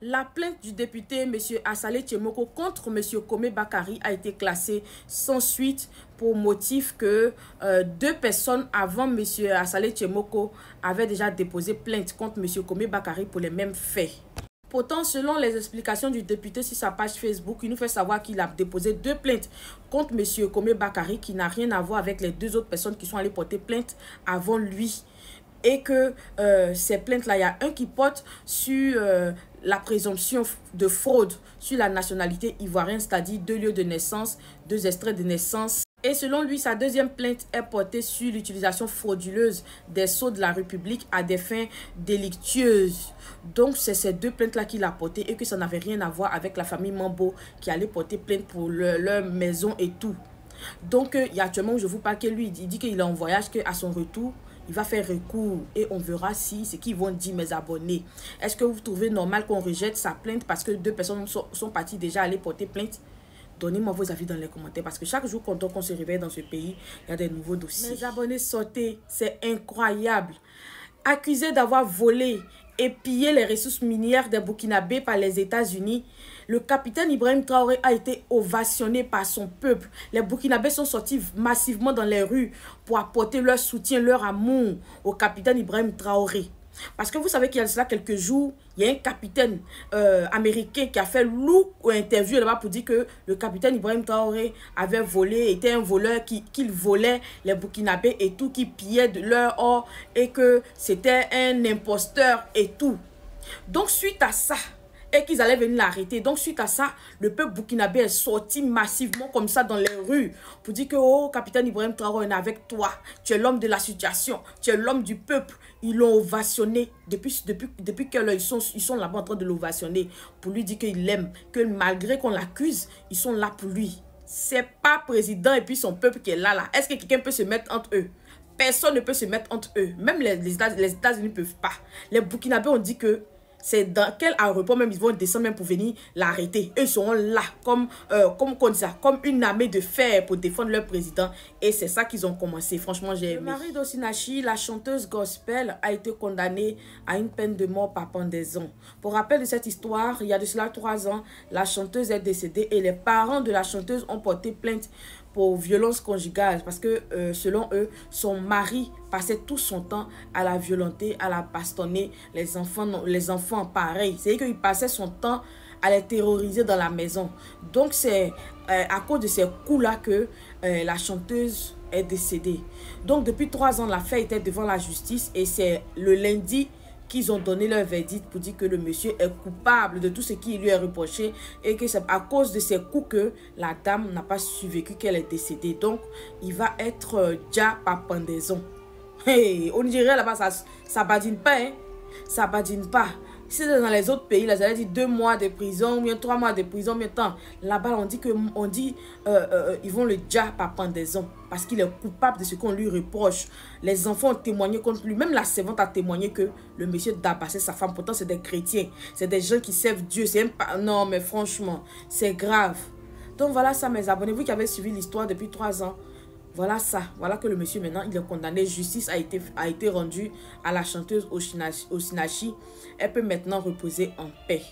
La plainte du député M. Assalé Tchemoko contre M. Kome Bakary a été classée sans suite pour motif que deux personnes avant M. Assalé Tchemoko avaient déjà déposé plainte contre M. Kome Bakary pour les mêmes faits. Pourtant, selon les explications du député sur sa page Facebook, il nous fait savoir qu'il a déposé deux plaintes contre M. Kome Bakary qui n'a rien à voir avec les deux autres personnes qui sont allées porter plainte avant lui. Et que ces plaintes-là, il y a un qui porte sur la présomption de fraude sur la nationalité ivoirienne, c'est-à-dire 2 lieux de naissance, 2 extraits de naissance. Et selon lui, sa deuxième plainte est portée sur l'utilisation frauduleuse des sceaux de la République à des fins délictueuses. Donc, c'est ces deux plaintes-là qu'il a portées et que ça n'avait rien à voir avec la famille Mambo qui allait porter plainte pour leur maison et tout. Donc, il y a actuellement où je vous parle que lui, il dit qu'il est en voyage, qu'à son retour, il va faire recours et on verra si ce qu'ils vont dire mes abonnés. Est-ce que vous trouvez normal qu'on rejette sa plainte parce que deux personnes sont parties déjà aller porter plainte? Donnez-moi vos avis dans les commentaires parce que chaque jour qu'on se réveille dans ce pays, il y a des nouveaux dossiers. Mes abonnés, sortez, c'est incroyable. Accusé d'avoir volé et pillé les ressources minières des Burkinabés par les États-Unis, le capitaine Ibrahim Traoré a été ovationné par son peuple. Les Burkinabés sont sortis massivement dans les rues pour apporter leur soutien, leur amour au capitaine Ibrahim Traoré. Parce que vous savez qu'il y a cela quelques jours, il y a un capitaine américain qui a fait lourd interview là-bas pour dire que le capitaine Ibrahim Traoré avait volé, était un voleur qu'il volait les Burkinabés et tout, qui pillait de leur or et que c'était un imposteur et tout. Donc suite à ça, et qu'ils allaient venir l'arrêter. Donc, suite à ça, le peuple burkinabé est sorti massivement comme ça dans les rues pour dire que, oh, capitaine Ibrahim Traoré, on est avec toi. Tu es l'homme de la situation. Tu es l'homme du peuple. Ils l'ont ovationné. Depuis qu'ils sont là-bas en train de l'ovationner pour lui dire qu'il l'aime. Que malgré qu'on l'accuse, ils sont là pour lui. C'est pas président et puis son peuple qui est là. Est-ce que quelqu'un peut se mettre entre eux? Personne ne peut se mettre entre eux. Même les États-Unis ne peuvent pas. Les Burkinabés ont dit que c'est dans quel aéroport même ils vont descendre même pour venir l'arrêter. Eux seront là comme une armée de fer pour défendre leur président. Et c'est ça qu'ils ont commencé. Franchement, j'ai aimé. Le mari d'Osinachi, la chanteuse gospel, a été condamnée à une peine de mort par pendaison. Pour rappel de cette histoire, il y a de cela 3 ans, la chanteuse est décédée et les parents de la chanteuse ont porté plainte pour violence conjugale parce que selon eux, son mari passait tout son temps à la violenter, à la bastonner, les enfants pareil. C'est-à-dire qu'il passait son temps à les terroriser dans la maison. Donc c'est à cause de ces coups-là que la chanteuse est décédée. Donc depuis 3 ans, l'affaire était devant la justice et c'est le lundi qu'ils ont donné leur verdict pour dire que le monsieur est coupable de tout ce qui lui est reproché et que c'est à cause de ces coups que la dame n'a pas survécu, qu'elle est décédée. Donc, il va être déjà par pendaison. Hey, on dirait là-bas, ça badine pas, hein? Ça badine pas. Si dans les autres pays, là, ça veut dire 2 mois de prison, ou bien 3 mois de prison, mais tant. Là-bas, on dit ils vont le déjà par pendaison parce qu'il est coupable de ce qu'on lui reproche. Les enfants ont témoigné contre lui. Même la servante a témoigné que le monsieur d'abassé sa femme. Pourtant, c'est des chrétiens. C'est des gens qui servent Dieu. Non, mais franchement, c'est grave. Donc voilà ça, mes abonnés. Vous qui avez suivi l'histoire depuis 3 ans. Voilà ça. Voilà que le monsieur maintenant, il est condamné. Justice a été rendue à la chanteuse Osinachi. Elle peut maintenant reposer en paix.